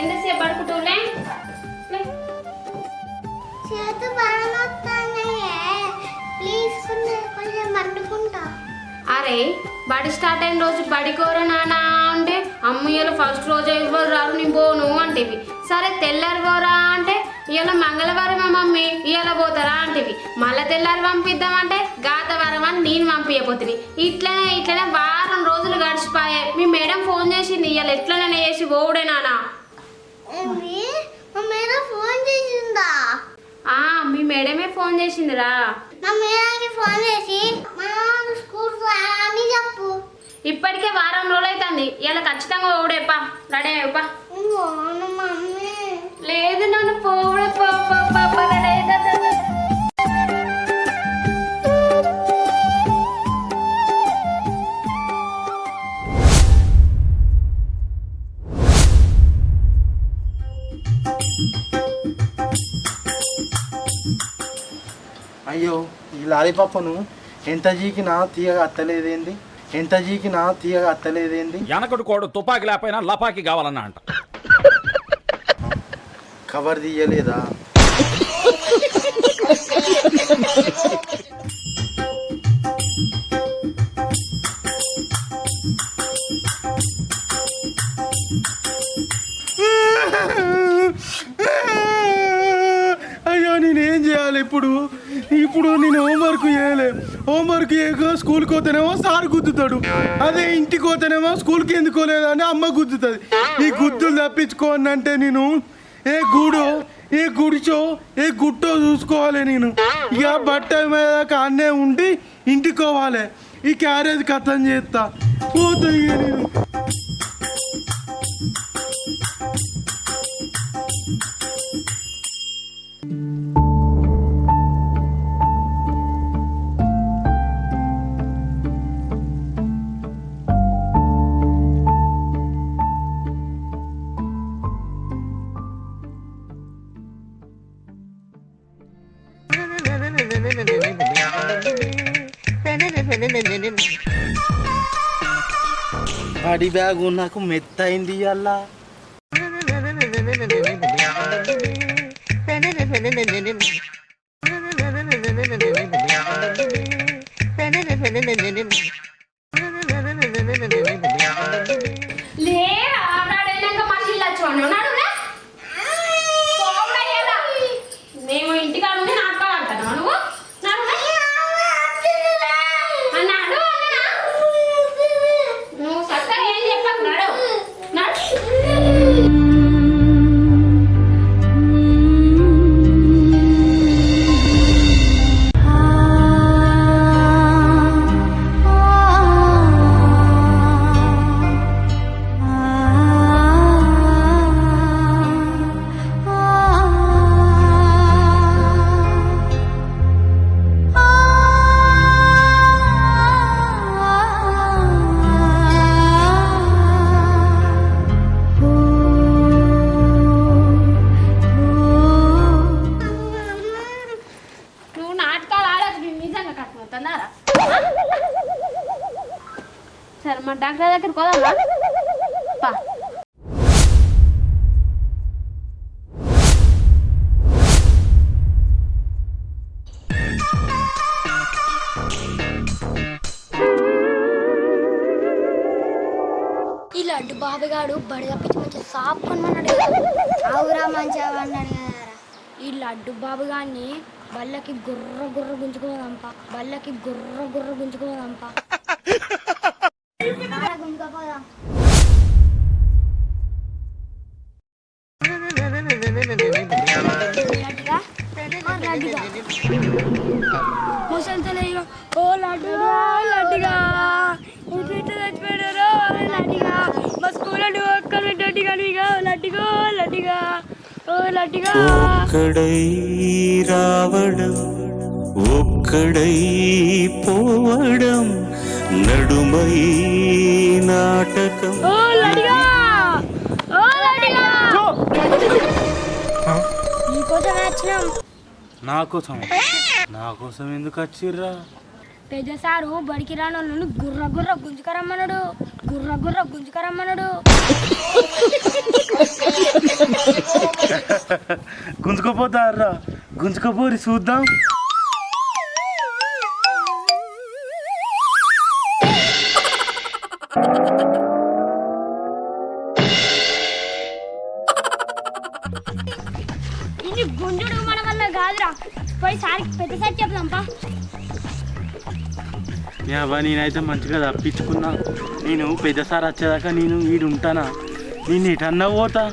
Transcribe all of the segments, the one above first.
ఎంతసేపు పడుకుంటూలే చేతు బాగున్నాయే ప్లీజ్ కొంచెం పండుకుంటా. అరే బడి స్టార్ట్ అయిన రోజు బడికోరా నానా అంటే అమ్మయ్యలో ఫస్ట్ రోజు ఎవరు రారు నేను పోను అంటేవి. సరే తెల్లారి పోరా అంటే ఇవాళ మంగళవారం మమ్మీ ఇవాళ పోతారా అంటేవి. మళ్ళీ తెల్లారి పంపిద్దామంటే గాతవారం అని నేను పంపించబోతుంది. ఇట్లనే వారం రోజులు గడిచిపోయాయి. మీ మేడం ఫోన్ చేసింది ఇవాళ ఎట్లనే చేసి పోవుడే నానా. ఫోన్ చేసిందా? మీ మేడమే ఫోన్ చేసిందిరా. మా మేడానికి ఫోన్ చేసి స్కూల్ అని చెప్పు. ఇప్పటికే వారం రోజులు అవుతుంది. ఇలా ఖచ్చితంగా పోవుడేపా రెడీ అయ్యప్పా. మమ్మీ లేదు నన్ను పోవుడే రెడీ అవుతా. అయ్యో ఈ లాలిపాపను ఎంత జీకినా తీయగా అత్తలేదేంది, ఎంత జీకినా తీయగా అత్తలేదేంది. వెనకటి కోడు తుపాకి లేకపోయినా లపాకి కావాలన్నా అంట. కవర్ తీయలేదా? అయ్యో నేనేం చేయాలి ఇప్పుడు? నేను హోంవర్క్ చేయలే. హోంవర్క్ చేయక స్కూల్కి పోతేనేమో సార్ గుద్దుతాడు, అదే ఇంటికి పోతేనేమో స్కూల్కి ఎందుకోలేదని అమ్మ గుద్దుతుంది. ఈ గుద్దులు తప్పించుకోని అంటే నేను ఏ గూడో ఏ గుడిచో ఏ గుట్టో చూసుకోవాలి. నేను ఇక బట్ట మీద అన్నే ఉండి ఇంటికి పోవాలి. ఈ క్యారేజ్ కథం చేస్తా పోతా ఇక నేను. బడి బ్యాగు నాకు మెత్తయింది అలా. మేము ఇంటికాడ నాటకాలంటున్నావు నువ్వు. నువ్వు చక్కగా ఏం చెప్పకు నడు. సరే మా డాక్టర్ దగ్గరికి పోదామా? ఈ లడ్డు బాబుగాడు బడి తప్పించి మంచిగా సాప్ కొనమన్నాడు కదా. అవురా మంచిగా అన్నాడు కదా. ఈ లడ్డు బాబుగాన్ని బల్లకి గుర్ర గుంజుకోదంప, బల్లకి గుర్ర గుంజుకోదంప. గుంజుకోపోదాం. ముసలితో ఓ లడ్డుగా లడ్డుగా చచ్చిపోయారో లడ్డుగా మా స్కూల్ లడ్డుగా లడ్డుగా లడ్డుగా ఓ లడ్డుగా. ఒక్కడై రావడం ఒక్కడై పోవడం నడుమై నాటకం. ఓ లడ్డుగా ఓ లడ్డుగా నీకోసం వచ్చినాం. నా కోసం ఎందుకు వచ్చిర్రా? పెద్ద సారు బడికి రాను గుర్ర గుర్ర గుంజుకరమ్మన్నాడు. గుర్ర గుర్ర గుంజుకరమ్మన్నాడు. గుంజుకోపోతారా? గుంజుకోపోరి చూద్దాం. ఇది గుంజుడు మన వల్ల కాదురా. పోయి సారికి పెద్ద సారి చెప్దాంపా. నేనైతే మంచిగా తప్పించుకున్నా. నేను పెద్దసారి వచ్చేదాకా నేను వీడు ఉంటానా? నేను ఇటన్నా పోతా.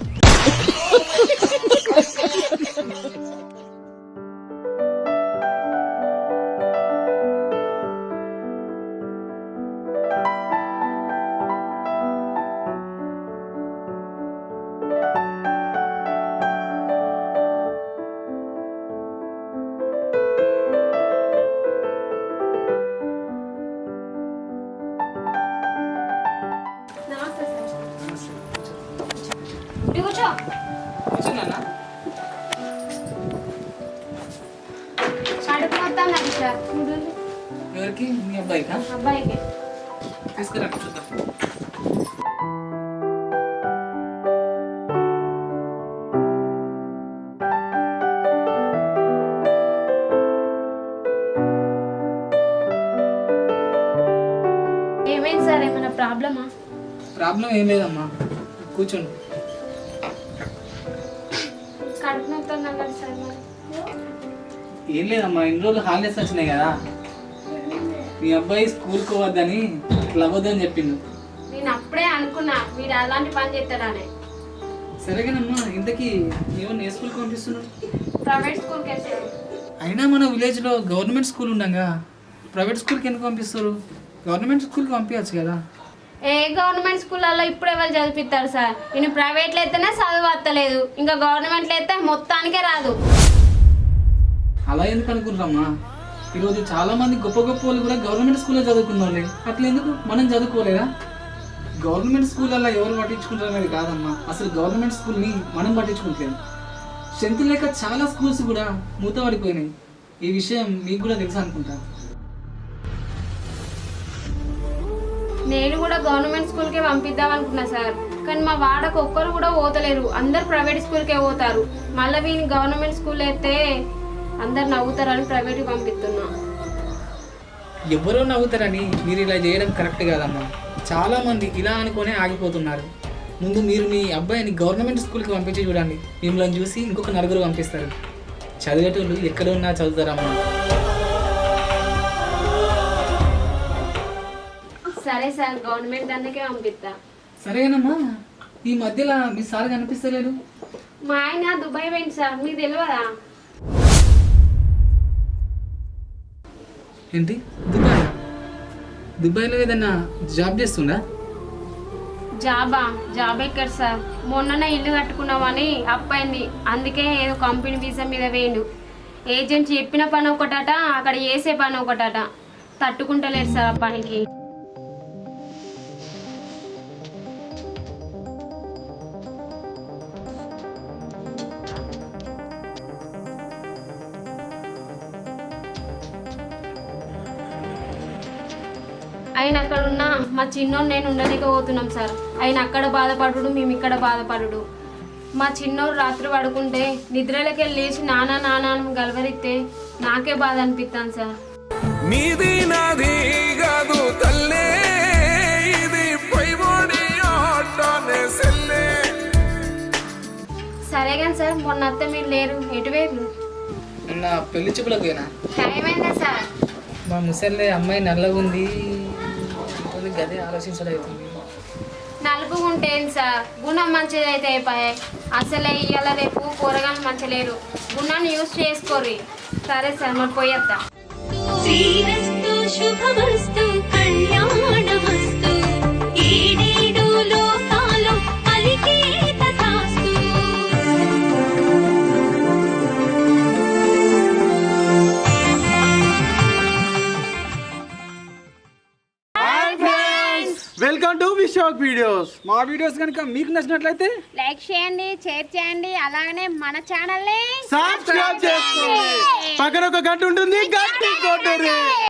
కూర్చో. కడుపు మొత్తం నాకు సార్. ఎవరికి? మీ అబ్బాయికా? అబ్బాయికి తీసుకురా చూద్దాం. ఏమైంది సార్? ఏమైనా ప్రాబ్లమా? ప్రాబ్లం ఏం లేదమ్మా, కూర్చోండి. కడుపు మొత్తం అన్నారు సార్. మరి ఏం లేదమ్మా, ఇన్ని రోజులు హాలిడేస్ వచ్చినాయి కదా, మీ అబ్బాయి స్కూల్కి పోవద్దని ఇట్లా అవ్వద్దని చెప్పిండు. నేను అప్పుడే అనుకున్నా వీడు అలాంటి పని చేస్తాడని. సరేగానమ్మా, ఇంతకీ ఏమన్నా ఏ స్కూల్కి పంపిస్తున్నాడు? ప్రైవేట్ స్కూల్కి వేసాడు. అయినా మన విలేజ్లో గవర్నమెంట్ స్కూల్ ఉండగా ప్రైవేట్ స్కూల్కి ఎందుకు పంపిస్తారు? గవర్నమెంట్ స్కూల్కి పంపించచ్చు కదా. ఏ గవర్నమెంట్ స్కూళ్ళల్లో ఇప్పుడు ఎవరు చదివిస్తారు సార్? నేను ప్రైవేట్లో అయితేనే చదువు వస్తలేదు, ఇంకా గవర్నమెంట్లో అయితే మొత్తానికే రాదు. అలా ఎందుకు అనుకుంటామా? ఈరోజు చాలా మంది గొప్ప గొప్ప వాళ్ళు కూడా గవర్నమెంట్ స్కూల్లో చదువుకున్న వాళ్ళే. అట్లా ఎందుకు మనం చదువుకోలేదా? గవర్నమెంట్ స్కూళ్ళల్లో ఎవరు పట్టించుకుంటారు అనేది కాదమ్మా, అసలు గవర్నమెంట్ స్కూల్ని మనం పట్టించుకుంటలేదు. స్ట్రెంత్ లేక చాలా స్కూల్స్ కూడా మూతపడిపోయినాయి. ఈ విషయం మీకు కూడా తెలుసు అనుకుంటా. నేను కూడా గవర్నమెంట్ స్కూల్కే పంపిద్దాం అనుకున్నా సార్, కానీ మా వాడకు ఒక్కరు కూడా పోతలేరు, అందరు ప్రైవేట్ స్కూల్కే పోతారు. మళ్ళీ వీని గవర్నమెంట్ స్కూల్ అయితే అందరు నవ్వుతారని ప్రైవేట్కి పంపిస్తున్నా. ఎవరో నవ్వుతారని మీరు ఇలా చేయడం కరెక్ట్ కాదమ్మా. చాలామంది ఇలా అనుకునే ఆగిపోతున్నారు. ముందు మీరు మీ అబ్బాయిని గవర్నమెంట్ స్కూల్కి పంపించి చూడండి, మిమ్మల్ని చూసి ఇంకొక నలుగురు పంపిస్తారు. చదివేటోళ్ళు ఎక్కడ ఉన్నా చదువుతారమ్మా. సరే సార్, గవర్నమెంట్ దానికే పంపిస్తా. సరేనమ్మా, ఈ మధ్యలో మీ సార్ కనిపిస్తలేడు. మా ఆయన దుబాయ్ పోయింది సార్, మీకు తెలియదా? ఏంటి దుబాయ్? దుబాయ్లో ఏదన్నా జాబ్ చేస్తుందా? జాబ్ ఎక్కడ సార్? మొన్ననే ఇల్లు కట్టుకున్నామని అప్పైంది, అందుకే ఏదో కంపెనీ వీసా మీద వేయండు. ఏజెంట్ చెప్పిన పని ఒకటట, అక్కడ చేసే పని ఒకటట. తట్టుకుంటలేరు సార్ ఆ పనికి. ఆయన అక్కడ ఉన్న మా చిన్నోడు నేను ఉండలేకపోతున్నాం సార్. ఆయన అక్కడ బాధపడు, మేము ఇక్కడ బాధపడు. మా చిన్నోడు రాత్రి పడుకుంటే నిద్రలోకి వెళ్ళి లేచి నానా నానా గలవరిస్తే నాకే బాధ అనిపిస్తాను సార్. నీది నాది కాదు తల్లే, ఇది పైబడి ఆటనే సెల్లే. సరే కానీ సార్, మొన్న అత్త మీరు లేరు, ఎటువైపు? నిన్న పెళ్లి చూపులకు పోయినా. టైం అయిందా సార్? మా ముసలి అమ్మాయి నల్లగా ఉంది, గదే ఆలోచించడవుతుంది. నలుపు ఉంటే సార్, గుణం మంచిది అయితే అయిపోయాయి. అసలే ఇవాళ రేపు కూరగాయలు మంచిలేరు, గుణాన్ని యూజ్ చేసుకోరు. సరే సార్, మరి పోయేద్దాం. శ్రీరస్తు శుభమస్తు కళ్యాణమస్తు ఏడేడు లోకాలు పలికే తథాస్తు. Welcome to Visakha videos. మా వీడియోస్ కనుక మీకు నచ్చినట్లయితే లైక్ చేయండి, షేర్ చేయండి, అలాగనే మన ఛానల్ని సబ్స్క్రైబ్ చేసుకోండి. పక్కన ఒక గంట ఉంటుంది, గంట కొట్టండి.